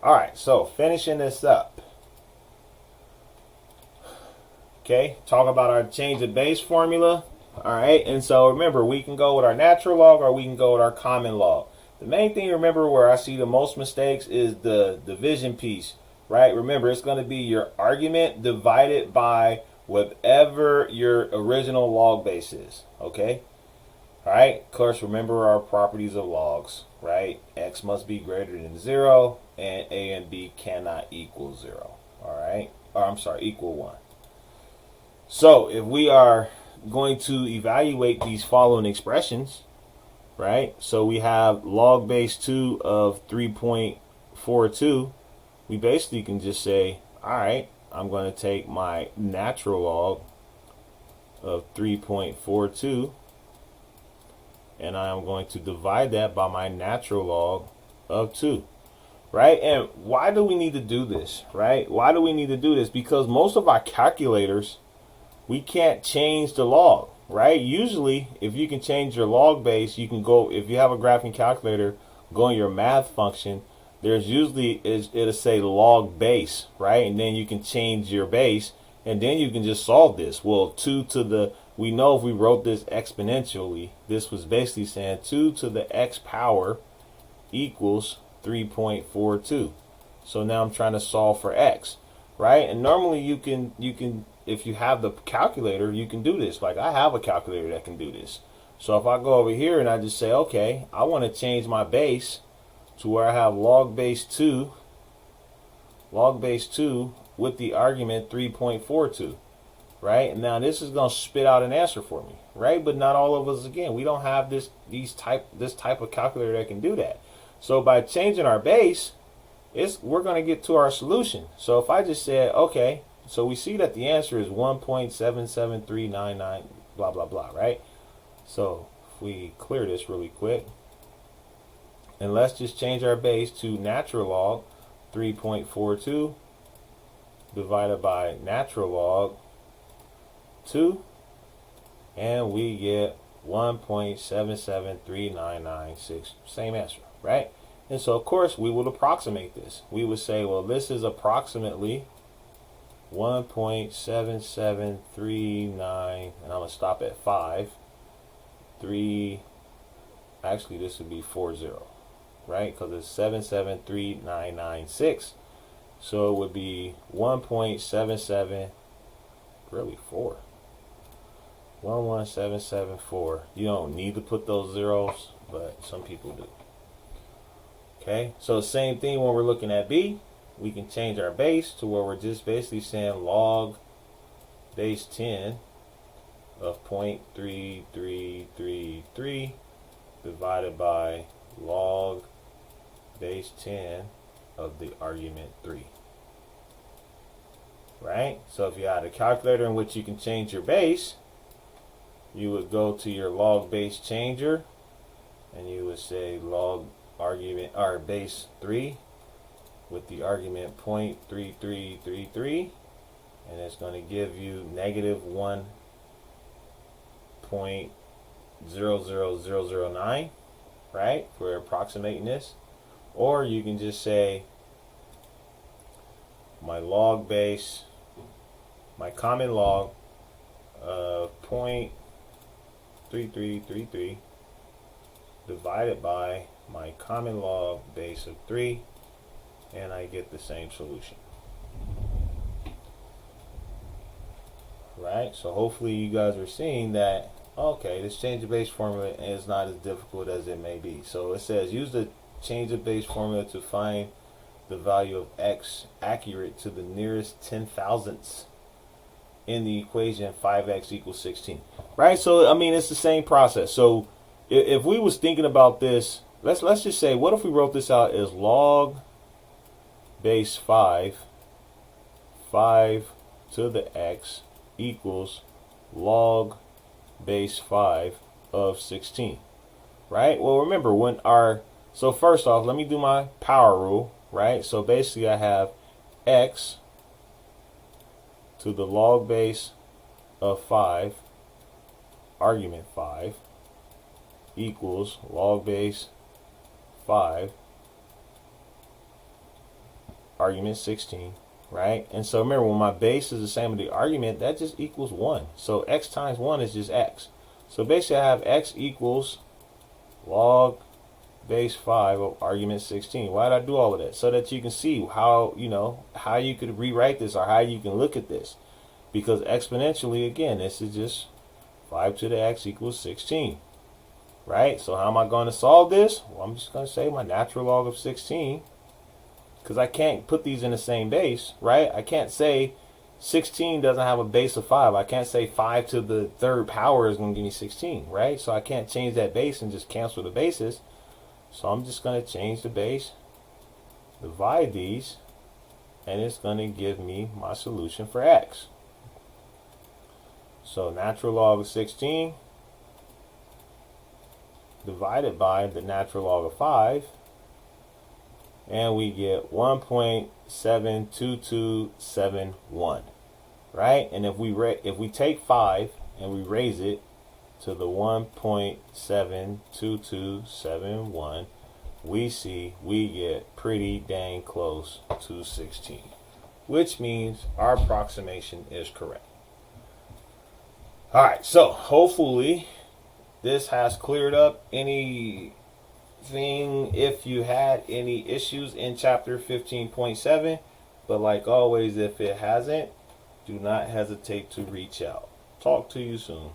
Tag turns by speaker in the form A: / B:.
A: All right, so finishing this up. Okay, talk about our change of base formula. All right, and so remember, we can go with our natural log or we can go with our common log. The main thing, remember, where I see the most mistakes is the division piece, right? Remember, it's going to be your argument divided by whatever your original log base is, okay? All right, of course, remember our properties of logs, right? X must be greater than 0, and A and B cannot equal 0, all right? Or I'm sorry, equal 1. So if we are going to evaluate these following expressions, right? So we have log base 2 of 3.42. We basically can just say, all right, I'm going to take my natural log of 3.42 and I am going to divide that by my natural log of 2. Right? And why do we need to do this? Right? Why do we need to do this? Because most of our calculators, we can't change the log, right? Usually, if you can change your log base, you can go, if you have a graphing calculator, go in your math function, there's usually, it'll say log base, right? And then you can change your base, and then you can just solve this. Well, 2 to the, we know if we wrote this exponentially, this was basically saying 2 to the x power equals 3.42. So now I'm trying to solve for x, right? And normally you can if you have the calculator, you can do this. Like I have a calculator that can do this. So if I go over here and I just say, okay, I want to change my base to where I have log base 2 with the argument 3.42, right? And now this is going to spit out an answer for me, right? But not all of us, again, we don't have this type of calculator that can do that. So by changing our base, we're going to get to our solution. So if I just said, okay, so we see that the answer is 1.77399, blah, blah, blah, right? So if we clear this really quick, and let's just change our base to natural log 3.42 divided by natural log 2, and we get 1.773996, same answer, right? And so, of course, we would approximate this. We would say, well, this is approximately 1.7739, and I'm going to stop at 5. 3, actually, this would be 40, right? Because it's 773996. So it would be 1.77, really 4. 11774. You don't need to put those zeros, but some people do. Okay, so same thing when we're looking at B. We can change our base to where we're just basically saying log base 10 of 0.3333 divided by log base 10 of the argument 3. Right? So if you had a calculator in which you can change your base, you would go to your log base changer and you would say log argument or base 3 with the argument 0.3333, and it's going to give you negative 1.00009, right, for approximating this. Or you can just say my log base, my common log of 0.3333 divided by my common log base of 3, and I get the same solution. Right? So hopefully you guys are seeing that, okay, this change of base formula is not as difficult as it may be. So it says use the change of base formula to find the value of x accurate to the nearest 10,000ths in the equation 5x equals 16. Right? So I mean, it's the same process. So if we was thinking about this, let's just say, what if we wrote this out as log base 5 to the x equals log base 5 of 16, right? Well, remember when so first off, let me do my power rule, right? So basically I have x to the log base of 5, argument 5, equals log base 5 argument 16, right? And so remember, when my base is the same as the argument, that just equals 1. So x times 1 is just x. So basically I have x equals log base 5 of argument 16. Why did I do all of that? So that you can see how, how you could rewrite this or how you can look at this. Because exponentially, again, this is just 5 to the x equals 16. Right? So how am I going to solve this? Well, I'm just going to say my natural log of 16. Because I can't put these in the same base, right? I can't say 16 doesn't have a base of 5. I can't say 5 to the third power is going to give me 16, right? So I can't change that base and just cancel the bases. So I'm just going to change the base, divide these, and it's going to give me my solution for x. So natural log of 16 divided by the natural log of 5, and we get 1.72271, right? And if we take 5 and we raise it to the 1.72271, we see we get pretty dang close to 16, which means our approximation is correct. All right, so hopefully this has cleared up anything if you had any issues in chapter 15.7, but like always, if it hasn't, do not hesitate to reach out. Talk to you soon.